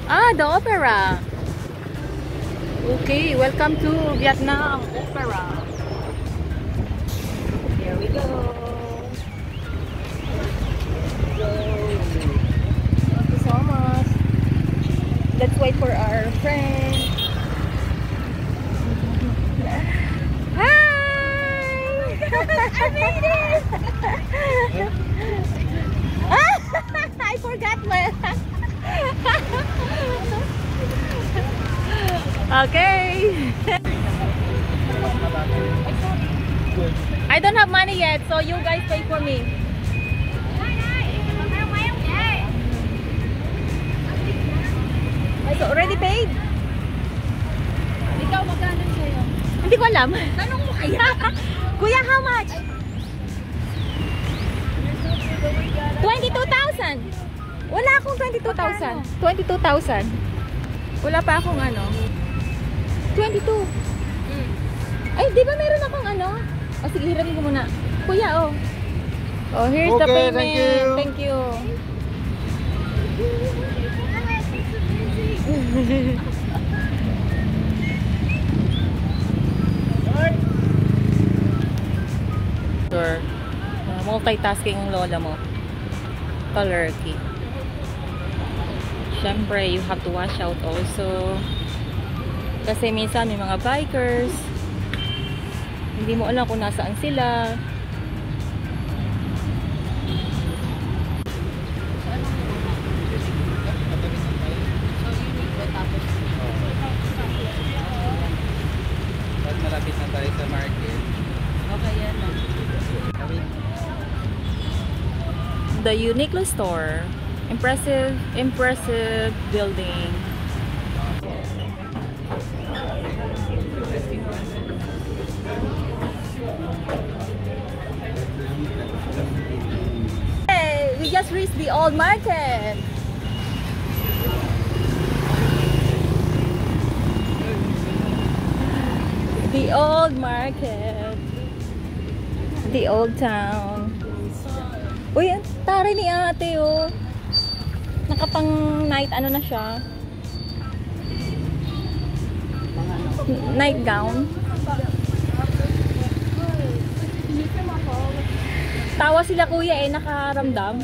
Ah, the opera. Okay, welcome to Vietnam Opera. Here we go. Thank you so much. Let's wait for our friend. Hi! I made it! I forgot my... Okay. I don't have money yet, so you guys pay for me. It's already paid? Ikaw, magkano sa'yo? Hindi ko alam. Tanong mo kaya? Kuya, how much? 22,000. Wala akong 22,000. 22,000. Wala pa akong ano. 22. Ay, di ba meron akong ano? O sige, hiramin ko muna. Kuya, oh. Oh, here's the payment. Thank you. Sure. Multitasking ang lola mo. Talerky. Siyempre, you have to watch out also. Kasi minsan may mga bikers. Hindi mo alam kung nasaan sila. Malapit na tayo sa market. Okay, yan lang. The Uniqlo store. Impressive building. Hey, we just reached the old market. The old market. The old town. Uy, ang taray ni ate, oh. Nakapang night, ano na siya? Night gown. Tawa sila kuya eh, nakaramdam.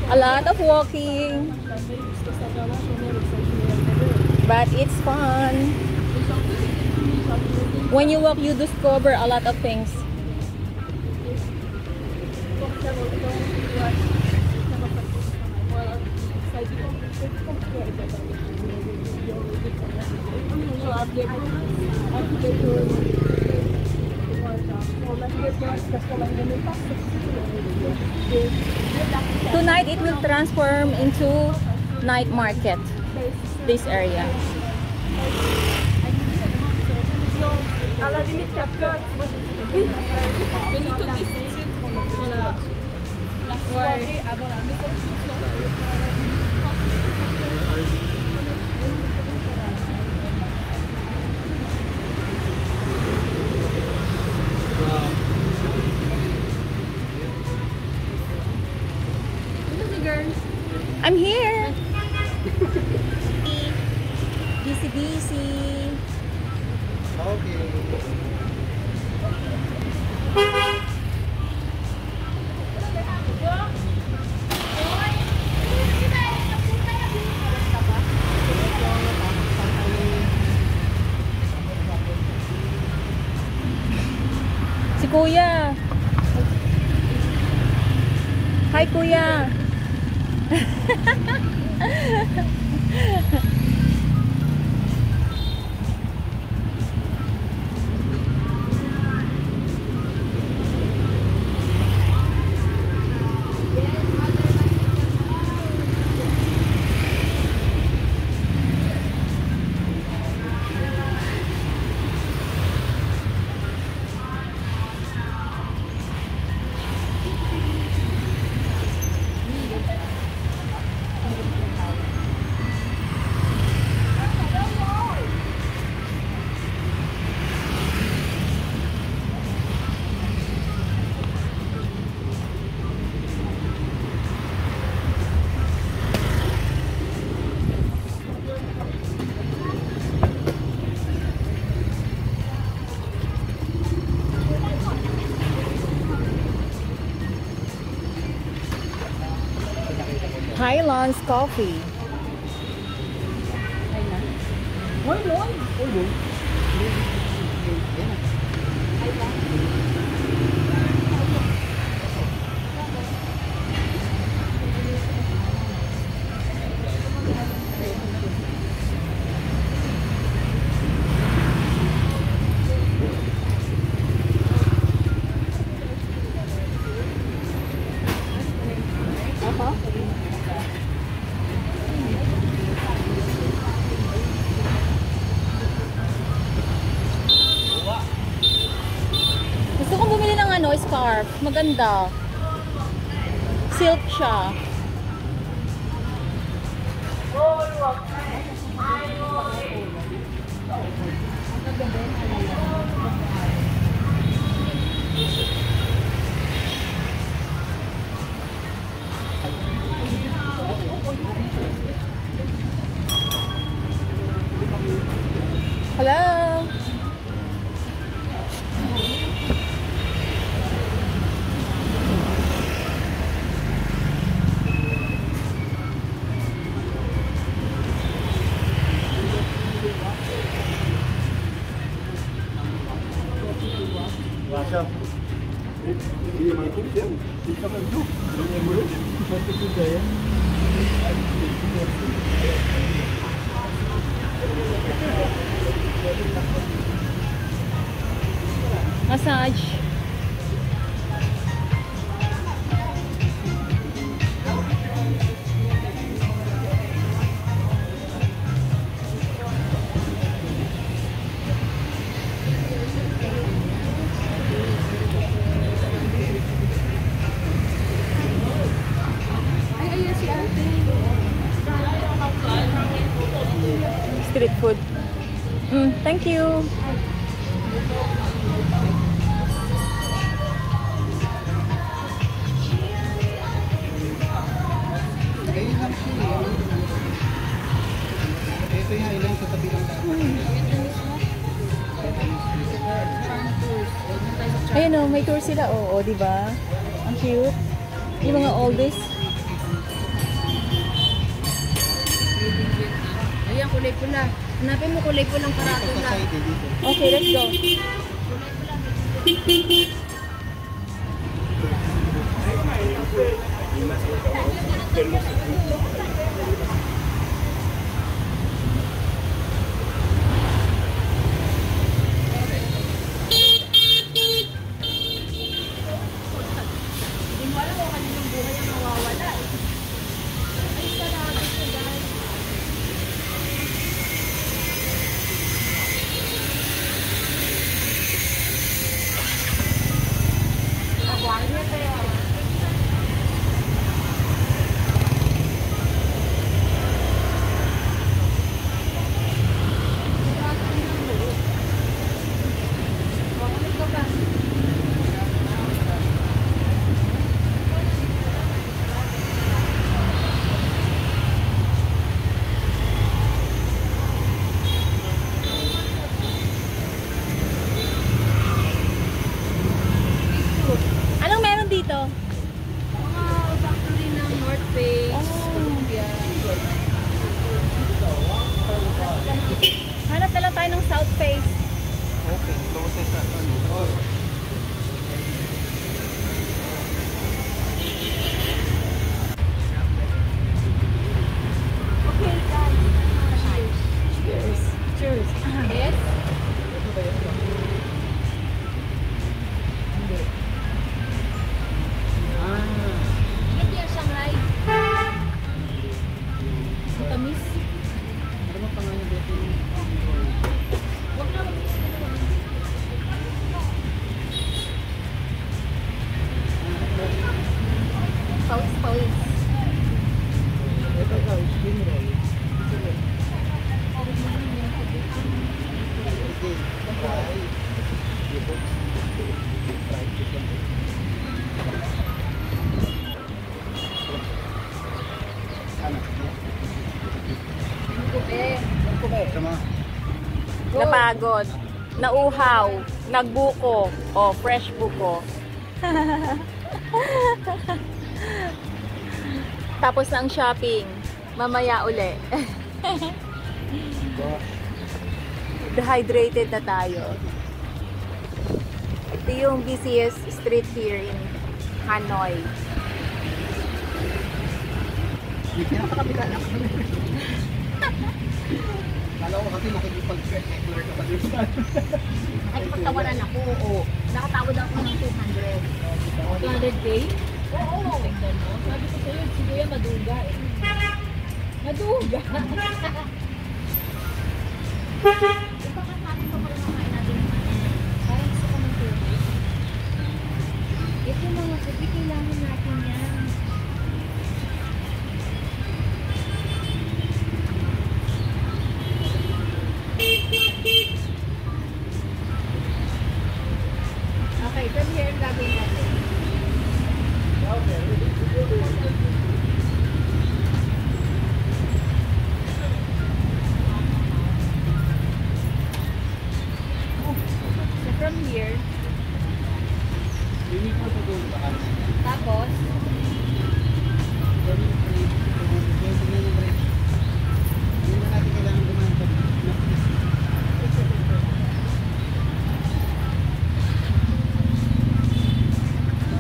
A lot of walking. But it's fun. When you walk, you discover a lot of things. Tonight it will transform into night market. This area. I'm here. Busy. Okay. Si Kuya. Hi Kuya. Highlands Coffee. Ay na. Hoy, Lon! Ay ba? Gusto kong bumili ng ano, scarf. Maganda. Silk siya. Hello? Russia. Hindi naman ito yan. Hindi ka man ito. Hindi mo rin. Matutunda yan. Massage. Ay, ayun si ate. Street food. Thank you. Ayun lang siya. Ito yung ilan sa tabi ng Ayun oh, may tour sila. Oo, di ba? Ang cute. Yung mga oldies. Ayan, kulay pula. Hanapin mo kulay pulang parato na. Okay, let's go. Hindi mo alam kung kaninong buhay ang nawawala eh. Ay, sarado siya guys. Abuang niya tayo. Anong meron dito? Mga factory ng North Face, Columbia. Hanap na lang tayo ng South Face. Okay, closest sa ano. Okay guys. Cheers. Cheers. Yes? Hindi yan Shanghai. Tamis. Ano ba pangalan dito? Huwag na Pawis, pawis. Ito ka, spring roll. Okay, fry. Dito. Fry chicken. Ano? kupe. Sama. Napagod. Nauhaw. Nagbuko. O, fresh buko. Tapos na ang shopping. Mamaya uli. Dehydrated na tayo. Ito yung busiest street here in Hanoi. Pinakakabila lang. Kala ko kasi nakikipag-explore ka pa dito. Nakikipagtawanan ako, oo. Nakatawad ako ng 200. 200K? Oo. Tingnan mo. Sabi ko sa'yo, si Kuya maduga eh. Maduga? Ipakasabi ko pala makain natin. Parang gusto ko ng tubig. Ito mga sabi, kailangan natin yan. Okay, from here ang gagawin natin. So from here, Hindi ko sa dulo ba kami? tapos, Hindi na natin kailangan dumaan sa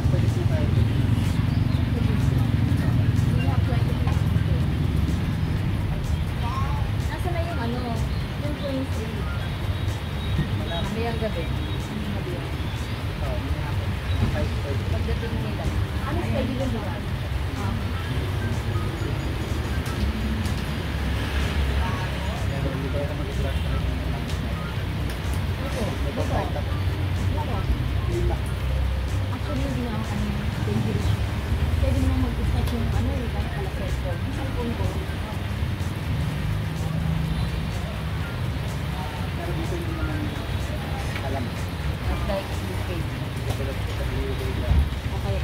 Pwede na tayo. we have 20 minutes to go. Nasa na yung ano, yung 23. Mamayang gabi. Pagdating nila. Ano sa kayo yung lugar? Actually, hindi na ako dangerous. Pwede mo mag-start yung ano, yung parang kalaseto. Yung cellphone ko. Pero dito hindi naman alam. It's like UK. Okay.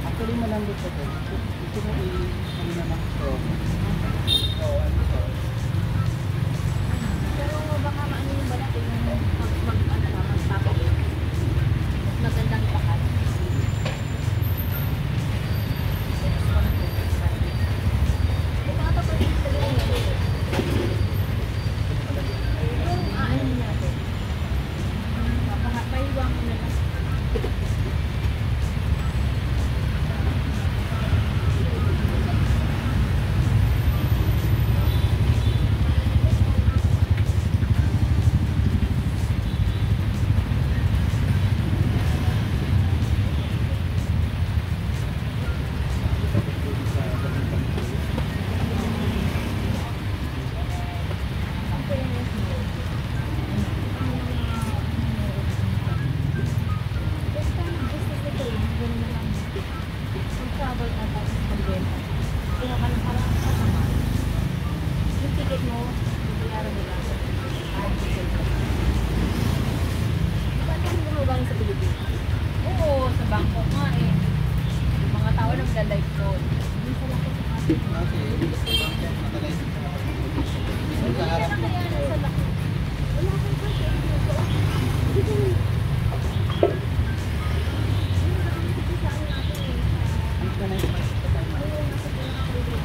Actually, malambot pa ito. Gusto mo ano naman ito. Oo, ano ito? Pero baka maano yung balat yung magpapalit. Mas magandang ipakat. Ito nga tapos yung talaga yung yung ano natin. Pahiwang mo na lang. Oo, sa bangko nga eh. Yung mga tao nagla-live doon. Kasi, nakalive sa Hindi harap na mo. kaya nasa laki. Wala kang kasi. Ang kanay pa sa tayo.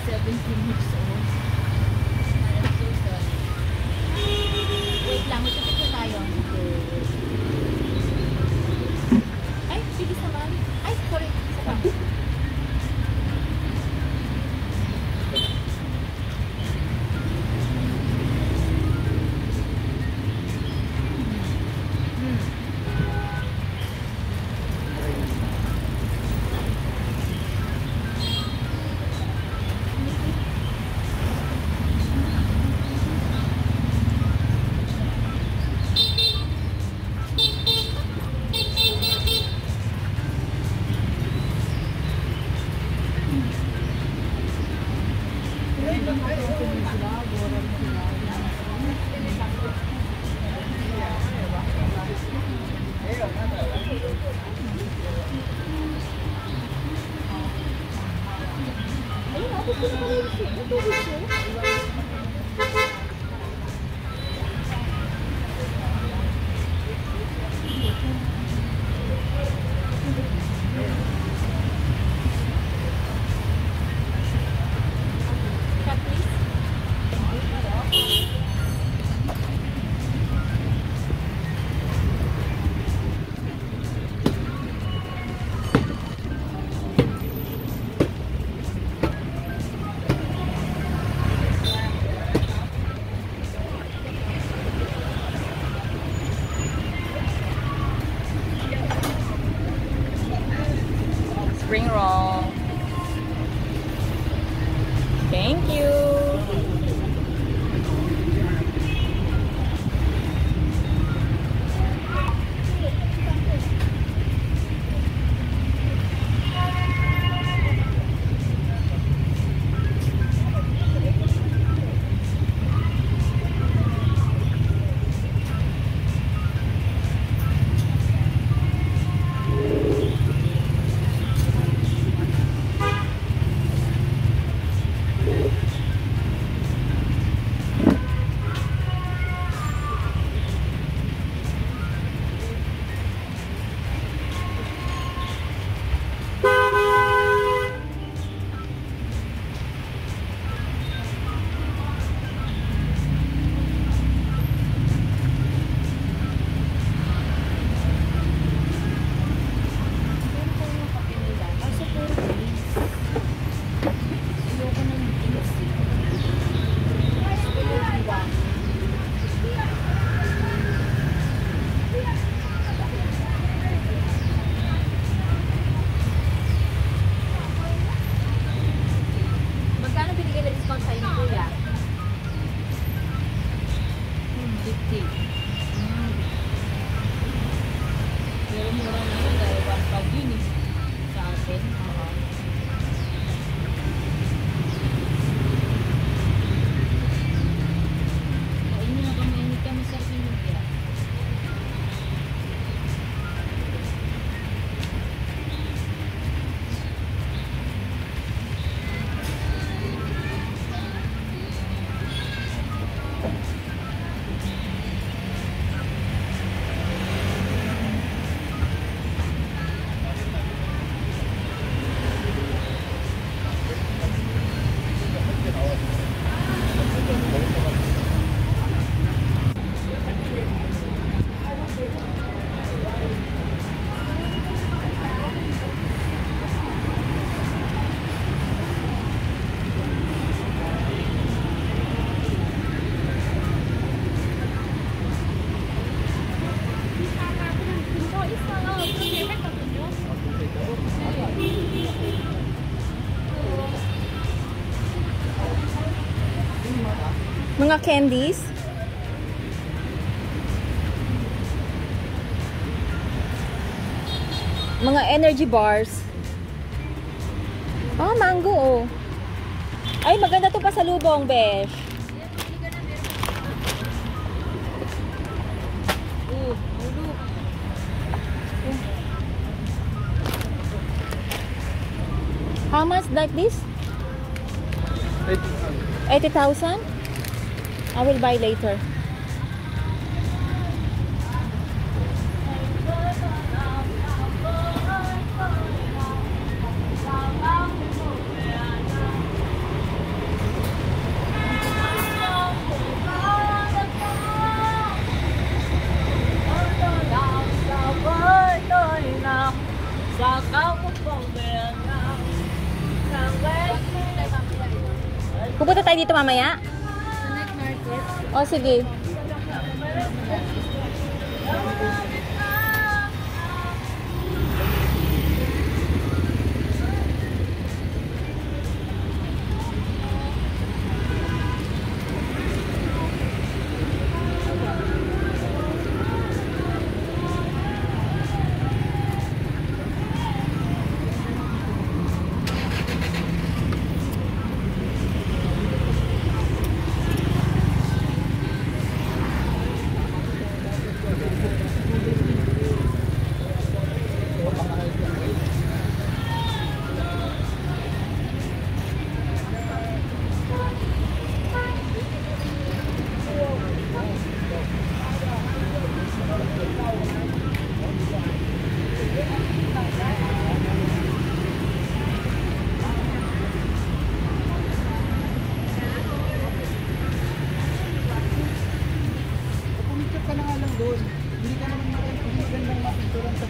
17 years old. I am so sorry. Wait lang, matutip na tayo. Ay, bilis naman. Ay, sorry. Isa pa. Spring roll. Thank you. Magkano binigay na discount sa inyo, kuya? 50. Pero mura naman dahil 1 yun sa atin. Kainin na kami, hindi kami sa Pinugya. Mga candies. Mga energy bars. Oh, mango oh. Ay, maganda to pa sa lubong, besh. How much like this? 80,000? I will buy later. Pupunta tayo dito mamaya? Sa night market. O, sige. Pumicture ka na nga lang doon. Hindi ka naman magandang mapinturan sa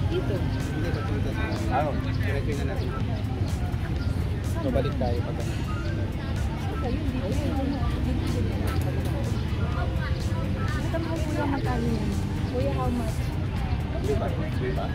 Dito. Hindi ba dito? Oo. Diretso na natin. So, balik tayo pag ano. Ito mo kuya magkano yan? Kuya, how much? Diba? Diba?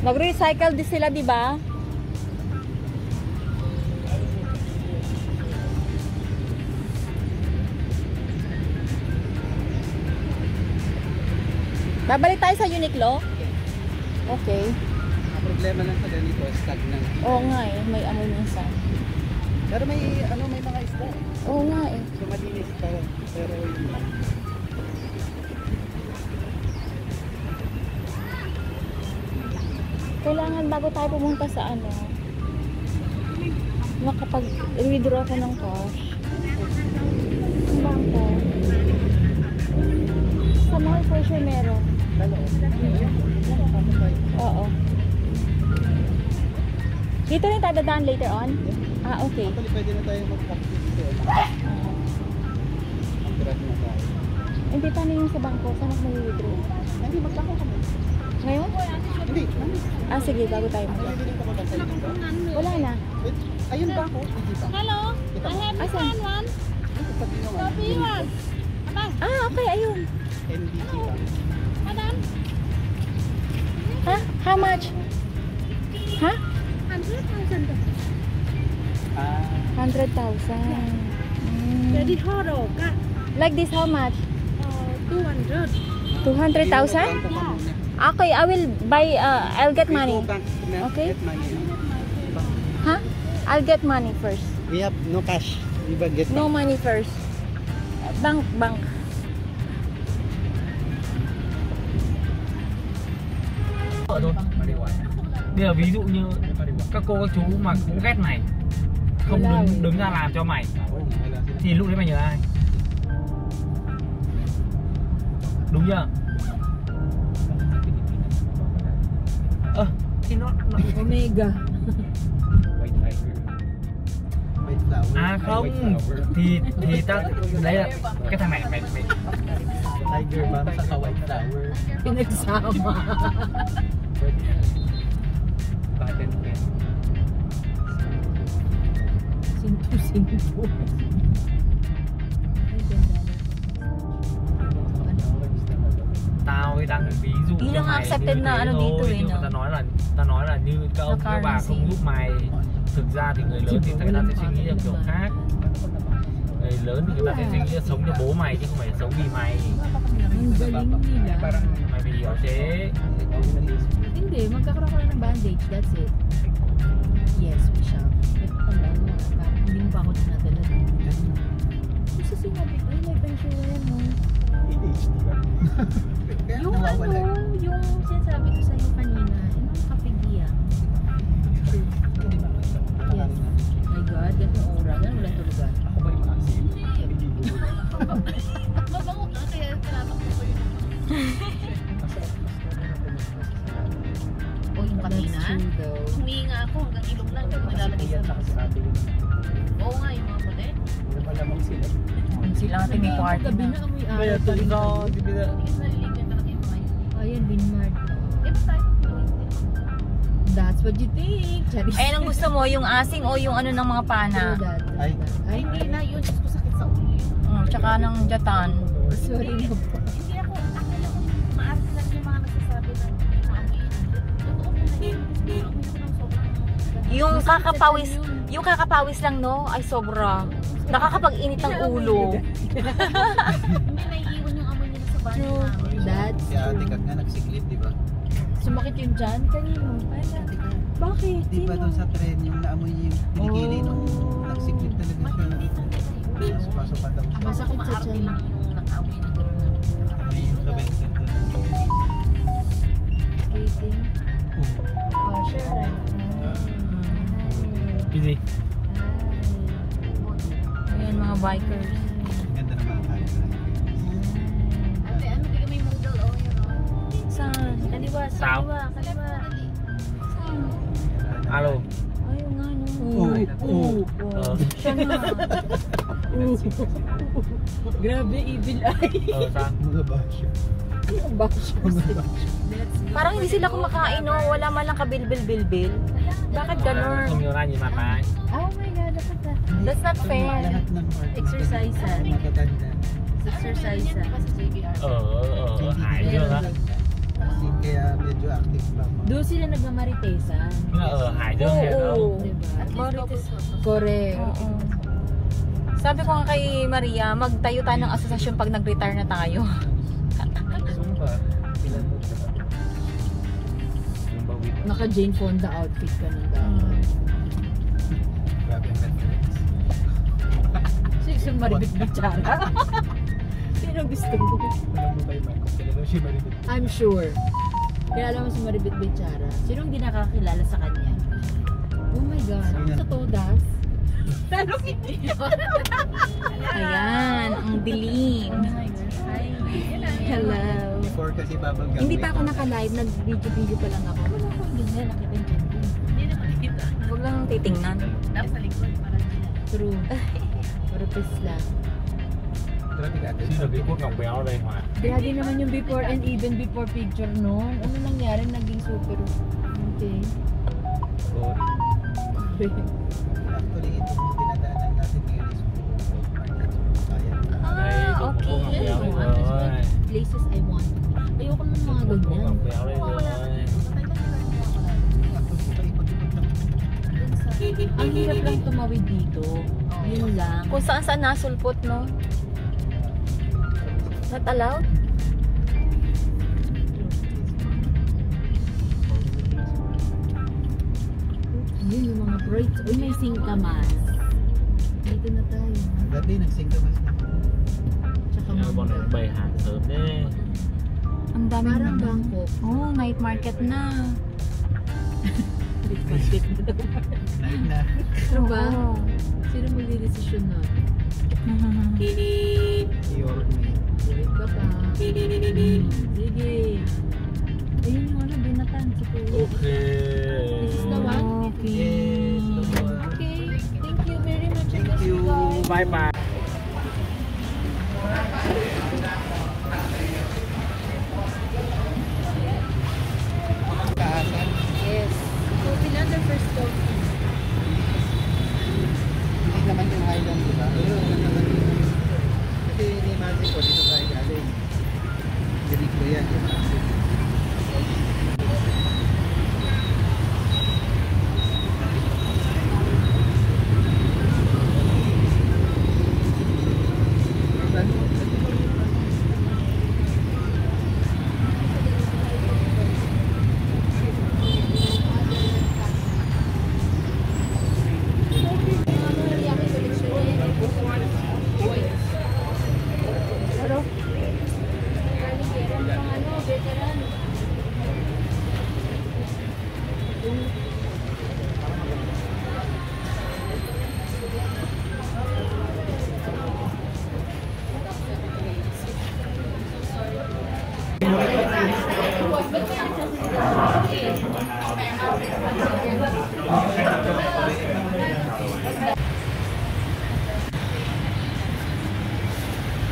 Nag-recycle din sila, di ba? Babalik tayo sa Uniqlo? Okay. Ang problema lang sa ganito, stagnant. Oo nga eh, may amoy minsan. Pero may may mga isda. Oo nga eh. So malinis pa, pero yun lang. Kailangan bago tayo pumunta sa ano, makapag-withdraw ako ng cash. Ang bangko. Sa mall for sure meron. Oo. Dito rin tayo dadaan later on? Ah, okay. Actually, pwede na tayo mag-practice dito. Mag-grad na tayo. Hindi, paano yung sa bangko? Saan ako mag-withdraw? Hindi, magbako kami. Ngayon? Hindi, Ah, sige, bago tayo mag Pwede ka ba tayo dito? Wala na. Wait, ayun ba ako? Hindi pa. Hello, Kita I mo? have Asan? one. Ito, sabi mo nga. Coffee one. Abang, Ah, okay, ayun. NBC ba? madam. Ha? How much? Ha? 100,000. Ah, 100,000. Credit horo ka. Like this, how much? 200. 200,000? Okay, I will buy, I'll get money. Okay. Get money. Huh? I'll get money first. We have no cash. We will get No money first. Bank. Bây giờ ví dụ như các cô các chú mà cũng ghét mày, không đứng ra làm cho mày, thì lúc đấy mày nhờ ai? Đúng chưa? Thì nó Omega. à không thì ta đấy là cái thằng này mày Tiger ba sa White Tower? Pinagsama. Sinto. tao đang ví dụ Ý cho là mày accepted như na thế ano thôi, dito nhưng mà no? ta nói là như các ông Nó các bà currency. không giúp mày, thực ra thì người lớn thì người ta sẽ suy nghĩ theo kiểu khác. Người lớn thì người ta sẽ suy nghĩ là sống cho bố mày chứ không phải sống vì mày. Ang galing nila. Mày phải hiểu thế. Hindi, magkakaroon ko lang ng bandage, that's it. Yes, we shall. Pero tandaan mo, hindi mo pa ako dinadala. Kasi sinabi ko, may pension yan mo. ADHD ba? Kaya Yung nawawala. yung sinasabi ko sa'yo kanina, yung kapigya. Yes. My God, ganun oras. Ganun wala tulugan. Ako ba yung asin? Mabango ka kaya tinatakbo ko yun. O yung kanina, humingi nga ako hanggang ilong lang. Hindi ko nilalagay sa labas. Oo nga, yung mga puti. Hindi pa lamang sila. Sila natin may party na. Kaya talaga, di ba? Hindi ko naliligan talaga yung mga yun. Ayan, Binmart. If tayo, That's what you think. Charis. Ay, anong gusto mo? Yung asing o yung ano ng mga pana? Ay. ay hindi na yun. Diyos ko sakit sa ulo yun. Tsaka ng jatan. Sorry na po. Hindi ako, akala ko maarte lang yung mga nagsasabi na maamoy yun. Totoo ko na yun. Hindi ako ng sobrang Yung kakapawis lang, no? Ay, sobra. Nakakapag-init ng ulo. hindi naiiwan yung amoy nila sa banyo namin. That's Si Ate Kat nga nagsiklip, di ba? Sumakit yung dyan kanino. Bakit? Di ba doon sa tren yung naamoy niya yung kilikili nung nagsiklip talaga siya. Pasok pa daw siya. Masakit sa Maarte tiyan. lang yung nakaamoy na gano'n. May yung kabensel doon. Skating. Oh, sure, right. Busy. Ayan, mga bikers. Ganda naman ang kanya. Ate, ano kaya may model? Oh, yun o. Saan? Kaliwa, sa Sao? kaliwa, kaliwa. Alo. Ayaw nga, no? Siya na. Grabe, evil eye. Saan? Mga basyo. Ang basyo. Parang hindi sila kumakain, no? Wala man lang kabilbil-bilbil. Bakit ganun? Không nhớ ra nhìn mặt mày. Oh my God, dapat na. That's not fair. Lahat ng market. Exercise, ah. Matatanda. Exercise. Hải Dương á. Kasi kaya medyo active pa. Doon sila nagmamaritesa. Nó ở Hải Dương hiện không? Diba? Marites. Correct. Oo. Sabi ko nga kay Maria, magtayo tayo ng asosasyon pag nag-retire na tayo. Saan ba? Ilan mo siya? Yung bawit. Naka Jane Fonda outfit ka nung dapat. Grabe ang reference. Sino maribit bichara? Sino gusto mo? Alam mo ba yung Marcos? Kailan mo siya maribit? I'm sure. Kilala mo si Maribeth Bechara? Sinong hindi nakakilala sa kanya? Oh my God. Sino? Sa todas? Ayan, ang dilim. Oh my gosh. Hi. Hello. Before kasi babag gawin. Hindi pa ako naka-live, nag-video pa lang ako. Wala akong ganyan. Nakita yung dyan. Hindi na makikita. Huwag lang titingnan. Nasa likod para nila. True. Purpose lang. Grabe ka ate. Sino di ko kang béo đây Hòa. Grabe naman yung before and even before picture noon. Ano nangyari? Naging super. Okay. Actually, ito yung dinadaanan natin ngayon is kaya. Đây Ah, cũng okay. có kang béo đây rồi. Places I want. Ayoko naman mga Cũng có ganyan. kang béo đây rồi. Ang hirap lang tumawid dito. Yun lang. Kung saan saan nasulpot, no? Not allowed? Ayun yung mga brights. Uy, may singkamas. Dito na tayo. Gabi, nagsingkamas na. Tsaka Nhà bọn mangga. bày hàng sớm đấy. Ang dami Parang naman. Bangkok. Oh, night market na. Market na daw. Night na. Ano ba? Oo. Sino magdidesisyon na? Your mate. Wait ka pa. Sige. Ayun yung ano, binatan. Si Kuya. Ok. This is the one? Okay. Yes, the one. Okay. Thank you very much. Thank you. Bye bye. Kaasan. Yes. Coffee lang the first coffee. Hindi naman yung Highland, di ba? Pero naman yung... Kasi ini-imagine ko, dito tayo galing. Dinig ko yan.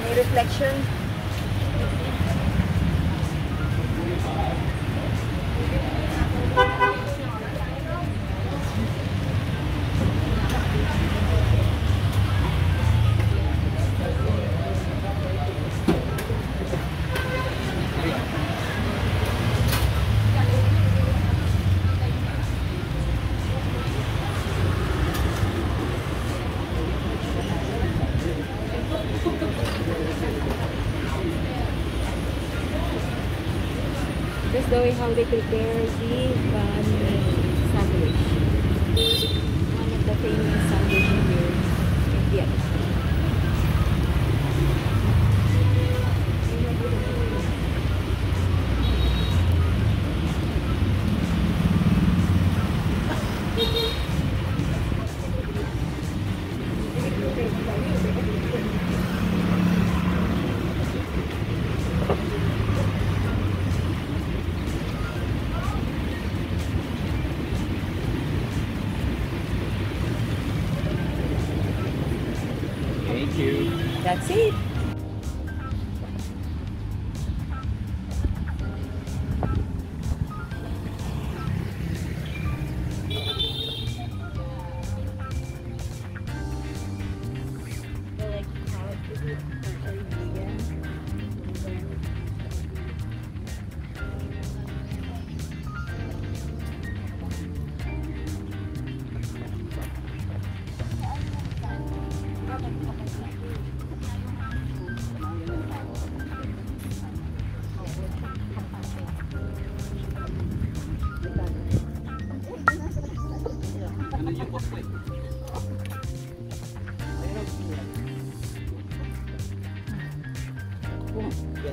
May reflection. That's the way how they prepare the banh mi sandwich. One of the famous sandwich here in Vietnam. Thank you. That's it.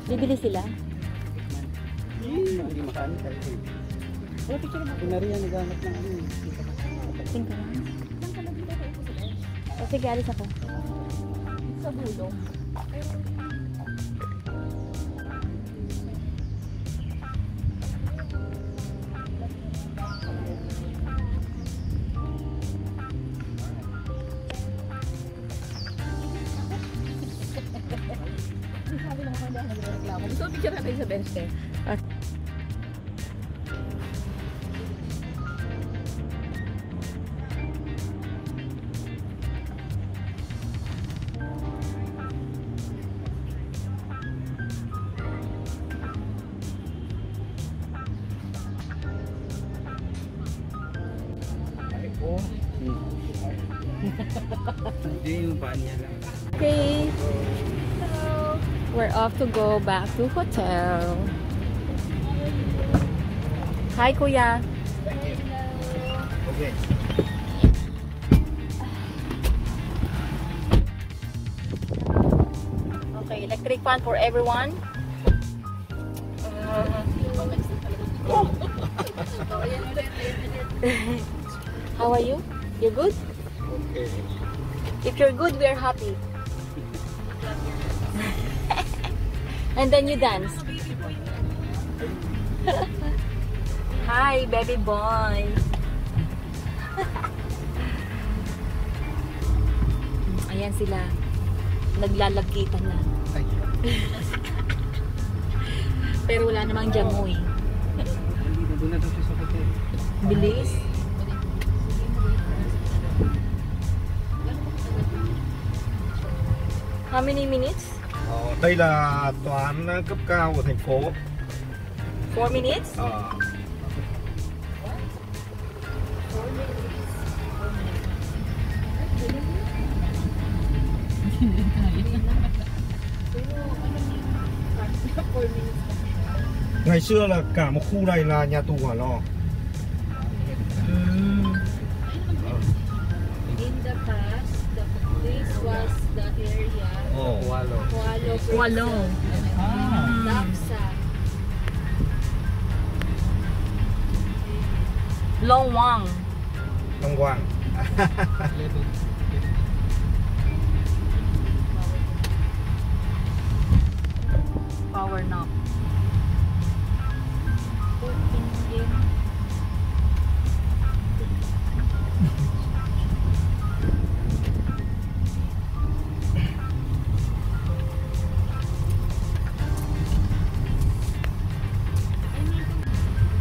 Bibili sila? Hindi Saan ka? Wala picture mo. Kung nariyan, naghanap ng ano. Tingin ka lang. O sige, alis ako. Sa dulo. Gusto ko picture natin sa bench eh. Hindi yung paan niya lang. Okay. Hello. We're off to go back to hotel. Hi, Kuya. Okay. Okay, electric fan for everyone. How are you? You're good? Okay. If you're good, we are happy. And then you dance. Hi, baby boy. Ayan sila. Naglalagkitan na. Ay. Pero wala namang jamoy. Hindi na doon na daw siya sa hotel. Bilis. How many minutes? Đây là tòa án cấp cao của thành phố. 4 minutes? Ngày xưa là cả một khu này là nhà tù Hỏa Lò. In the past, this was the area. Walo. Walo. Laksa. Long Wang. Long Quang. Power knob.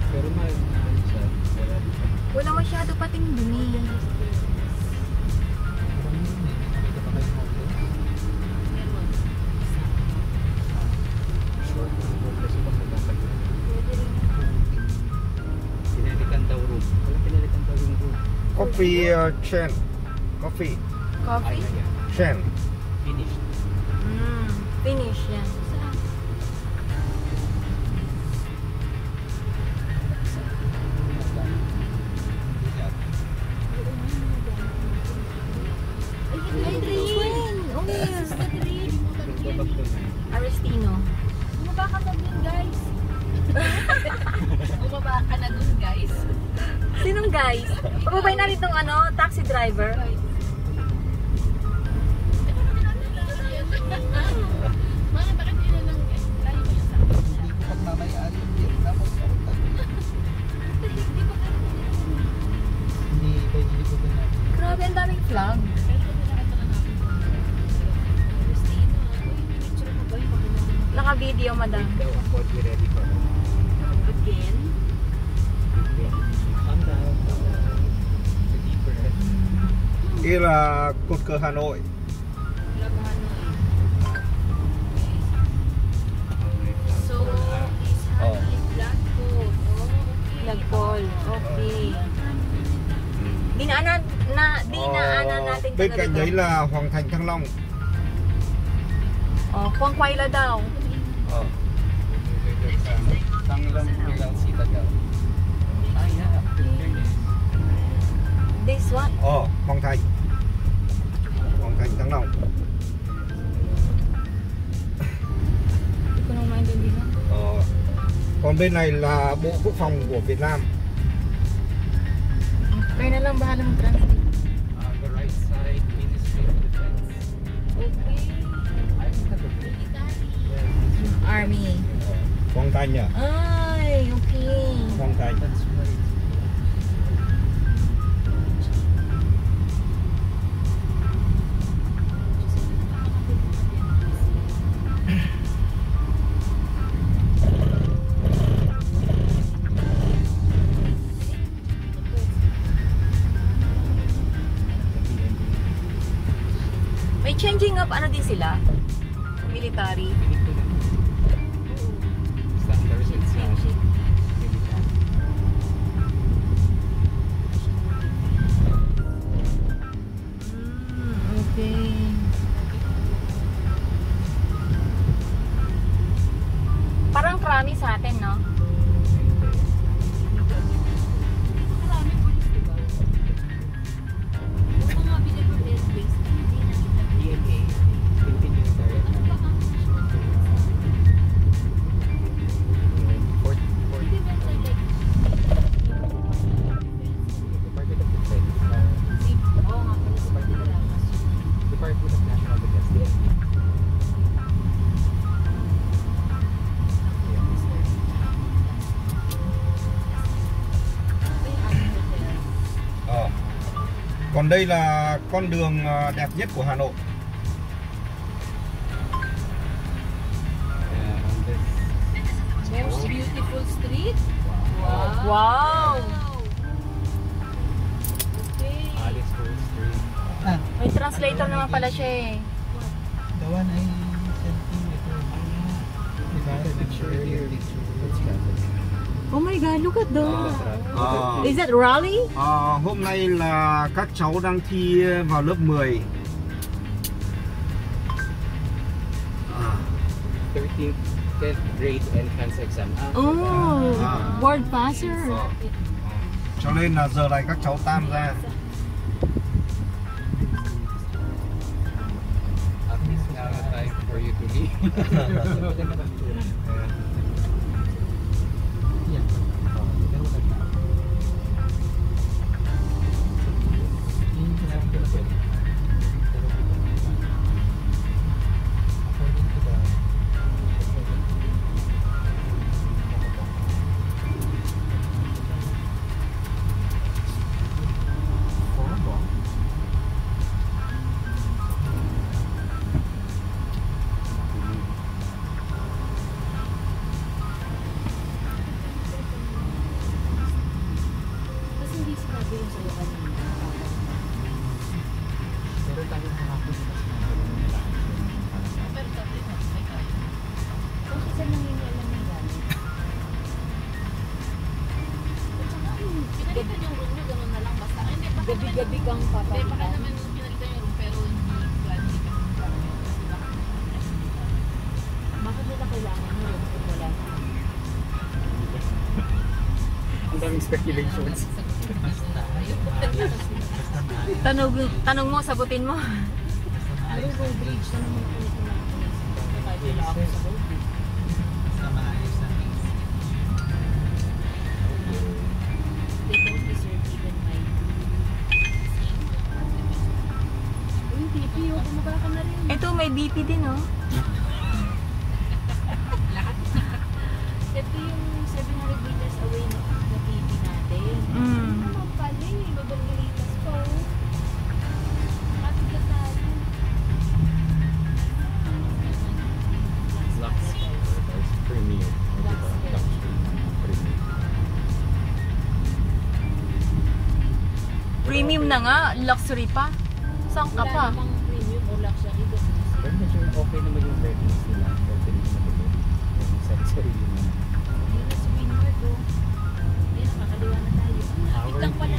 Pero mahal na siya. Wala dito. Wala masyado pating dumi. Dito pa kayo hotel. Short room kasi pag nagkakayo. Pinalitan daw room. Walang pinalitan daw yung room. Coffee chain. Coffee Coffee? chain. Finished. Finish yan. Aristino. Bumaba ka na dun, guys. Bumaba ka na dun, guys. Sinong guys? Pababay na rin tong ano, taxi driver. Mga bakit yun na lang tayo mo sa Hindi ko pagmamayari yun. Tapos hindi pa hindi ko ba natin. Grabe, ang daming flag. Naka-video, madam. Daw ang code be ready for again. Calm down. The deeper head. Kia là cột cờ Hà Nội. So, is handling black code. Nag-call. Okay. Dinaanan natin Bên cạnh đấy là Hoàng Thành Thăng Long. Quang Quay la daw. Tanglang bilang sita daw. Ay, This one? Hoàng Thành. Hoàng Thành Thăng Long. Hindi ko nang maintindihan. Còn bên này là Bộ Quốc phòng của Việt Nam. Kayo na lang bahala mag-translate. The right side, Ministry of Defense. Army. Quang Thanh à? Ay, okay. Quang Thanh. May changing up, ano din sila? Military. Standards and military. Okay. Parang krami sa atin, no? Maraming pulis, diba? Yung mga Bicol Air Base, hindi nakita. DNA. Philippine Military. Ano ba ang Fort Hindi ba ito like Department of Defense. Oo nga pala sa Pagdalamas. Department of National Defense. DND. Còn đây là con đường đẹp nhất của Hà Nội. Most beautiful street? Wow! Okay. Alice School Street. May translator naman pala siya eh. Dawan ay selfie ito. Diba? Picture here. Oh my God, look at those. À, Is that Raleigh? hôm nay là các cháu đang thi vào lớp 10. 13th, 10th grade entrance exam. Oh, À. word passer. Cho nên là giờ này các cháu tan ra. At least now the time for you to leave. Kasi hindi sinabi yung sa lugar ng pero sabi mo, may kaya. Kung kasi nangingialam ng gamit. At saka, pinalitan yung room nyo, ganun na lang basta. Hindi, baka gabi-gabi kang papalitan. Hindi, baka naman pinalitan yung room, pero hindi ka bakit nila kailangan yung room kung wala na? Ang daming speculations. Tanong mo, sagutin mo. Lugong bridge na naman po ito lang. Kahit wala ako sa loob. Sa maayos na They don't deserve even my uy, BP, kumabala ka na rin. Ito, may BP din, oh. Ito yung 700 meters away na BP natin. Mm. Ano naman pala eh, Babalgalitas pa oh. Matigas tayo. Lux. Premier. Lux. Premier. Premium na nga, luxury pa. Saan ka pa? Wala namang premium o luxury kasi Pero medyo okay naman yung ratings nila. Pwede rin naman ito. Yung sarili naman. hindi na sa Windward oh. Hindi, nakakaliwa na tayo. Ang hapit lang pala